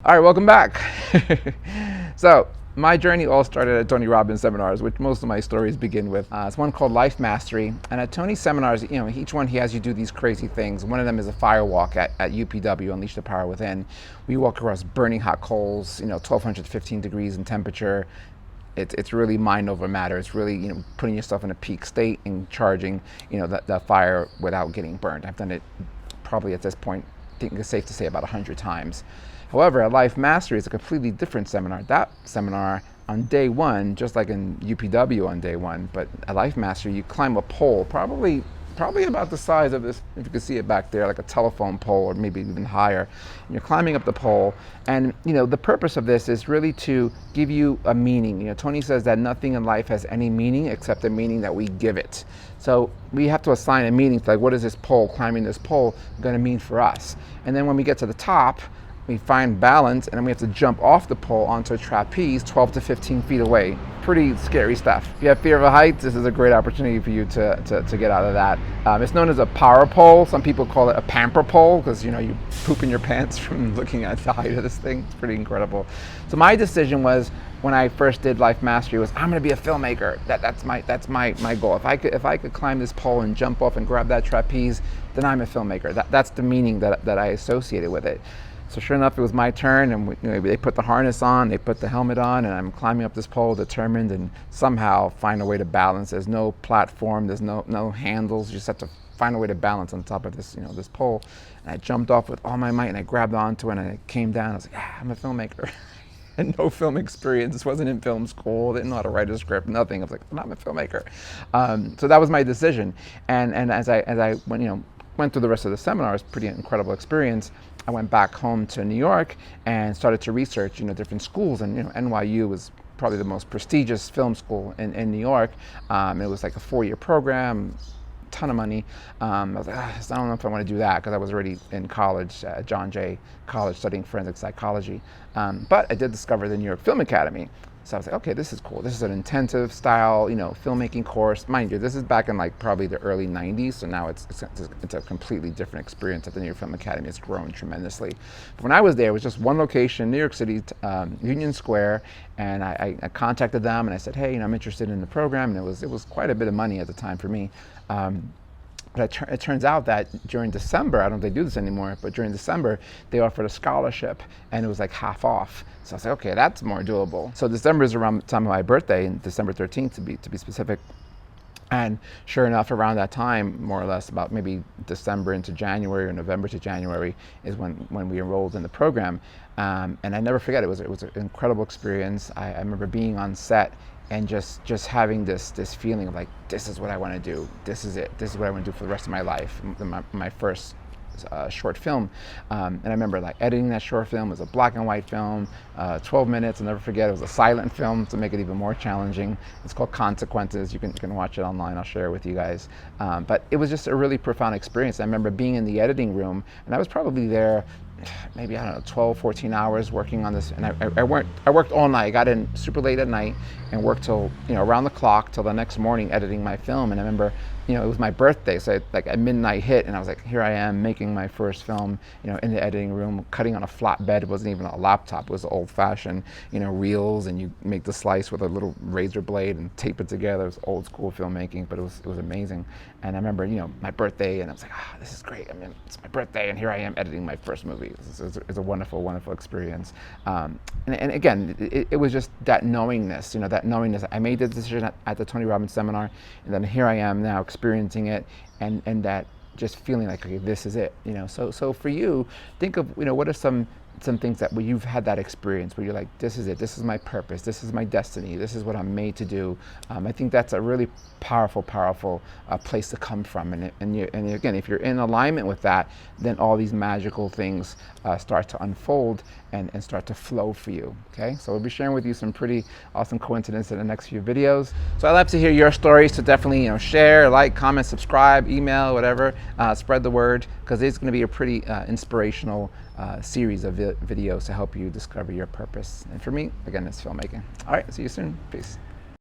All right, welcome back. So my journey all started at Tony Robbins seminars, which most of my stories begin with. It's one called Life Mastery, and at Tony's seminars, each one he has you do these crazy things. One of them is a fire walk at UPW, Unleash the Power Within. We walk across burning hot coals, 1,215 degrees in temperature. It's really mind over matter. It's really putting yourself in a peak state and charging that fire without getting burned. I've done it probably at this point, I think it's safe to say about 100 times. However, at Life Mastery is a completely different seminar. That seminar on day one, just like in UPW on day one, but at Life Mastery you climb a pole, probably about the size of this, if you can see it back there, like a telephone pole or maybe even higher. And you're climbing up the pole, and the purpose of this is really to give you a meaning. Tony says that nothing in life has any meaning except the meaning that we give it. So we have to assign a meaning to, like, what is this pole, climbing this pole, going to mean for us? And then when we get to the top, we find balance, and then we have to jump off the pole onto a trapeze 12 to 15 feet away. Pretty scary stuff. If you have fear of heights, this is a great opportunity for you to get out of that. It's known as a power pole. Some people call it a pamper pole because you poop in your pants from looking at the height of this thing. It's pretty incredible. So my decision was, when I first did Life Mastery, was I'm going to be a filmmaker. That's my goal. If I could climb this pole and jump off and grab that trapeze, then I'm a filmmaker. That's the meaning that I associated with it. So sure enough, it was my turn, and they put the harness on, they put the helmet on, and I'm climbing up this pole, determined and somehow find a way to balance. There's no platform, there's no handles. You just have to find a way to balance on top of this, this pole. And I jumped off with all my might, and I grabbed onto it, and I came down. I was like, I'm a filmmaker. And no film experience. This wasn't in film school. Didn't know how to write a script. Nothing. I was like, I'm a filmmaker. So that was my decision. And as I went through the rest of the seminar, it was a pretty incredible experience. I went back home to New York and started to research, different schools, and NYU was probably the most prestigious film school in New York. It was like a 4-year program, ton of money. I was like, I don't know if I want to do that, because I was already in college, John Jay College, studying forensic psychology. But I did discover the New York Film Academy. So I was like, okay, this is cool. This is an intensive style, filmmaking course. Mind you, this is back in probably the early 90s. So now it's a completely different experience at the New York Film Academy. It's grown tremendously. But when I was there, it was just one location, New York City, Union Square. And I contacted them and I said, hey, I'm interested in the program. And it was quite a bit of money at the time for me. But it turns out that during December, I don't know if they do this anymore, but during December, they offered a scholarship, and it was like half off. So I was like, okay, that's more doable. So December is around the time of my birthday, December 13th to be specific. And sure enough, around that time, more or less about maybe December into January or November to January is when we enrolled in the program. And I never forget, it was an incredible experience. I remember being on set and just having this feeling of like, this is what I want to do. This is it. This is what I want to do for the rest of my life. My first short film. And I remember editing that short film. It was a black and white film, 12 minutes. I'll never forget, it was a silent film to make it even more challenging. It's called Consequences. You can watch it online. I'll share it with you guys. But it was just a really profound experience. I remember being in the editing room, and I was probably there maybe, 12, 14 hours working on this. And I worked all night. I got in super late at night and worked till, around the clock till the next morning editing my film. And I remember, it was my birthday, so at midnight hit, and I was like, here I am making my first film, in the editing room, cutting on a flatbed. It wasn't even a laptop. It was old-fashioned, reels, and you make the slice with a little razor blade and tape it together. It was old school filmmaking, but it was amazing. And I remember, my birthday, and I was like, this is great. It's my birthday, and here I am editing my first movie. It's a wonderful, wonderful experience. And again, it was just that knowingness, that knowingness. I made the decision at the Tony Robbins seminar, and then here I am now experiencing it, and that just feeling like, okay, this is it. So for you, think of, what are some things that where you've had that experience where you're like, this is it, this is my purpose, this is my destiny, this is what I'm made to do. I think that's a really powerful place to come from. And again, if you're in alignment with that, then all these magical things start to unfold and start to flow for you. Okay, so we'll be sharing with you some pretty awesome coincidences in the next few videos. So I'd love to hear your stories, so definitely share, like, comment, subscribe, email, whatever, spread the word, because it's going to be a pretty inspirational series of videos to help you discover your purpose. And for me, again, it's filmmaking. All right, see you soon. Peace.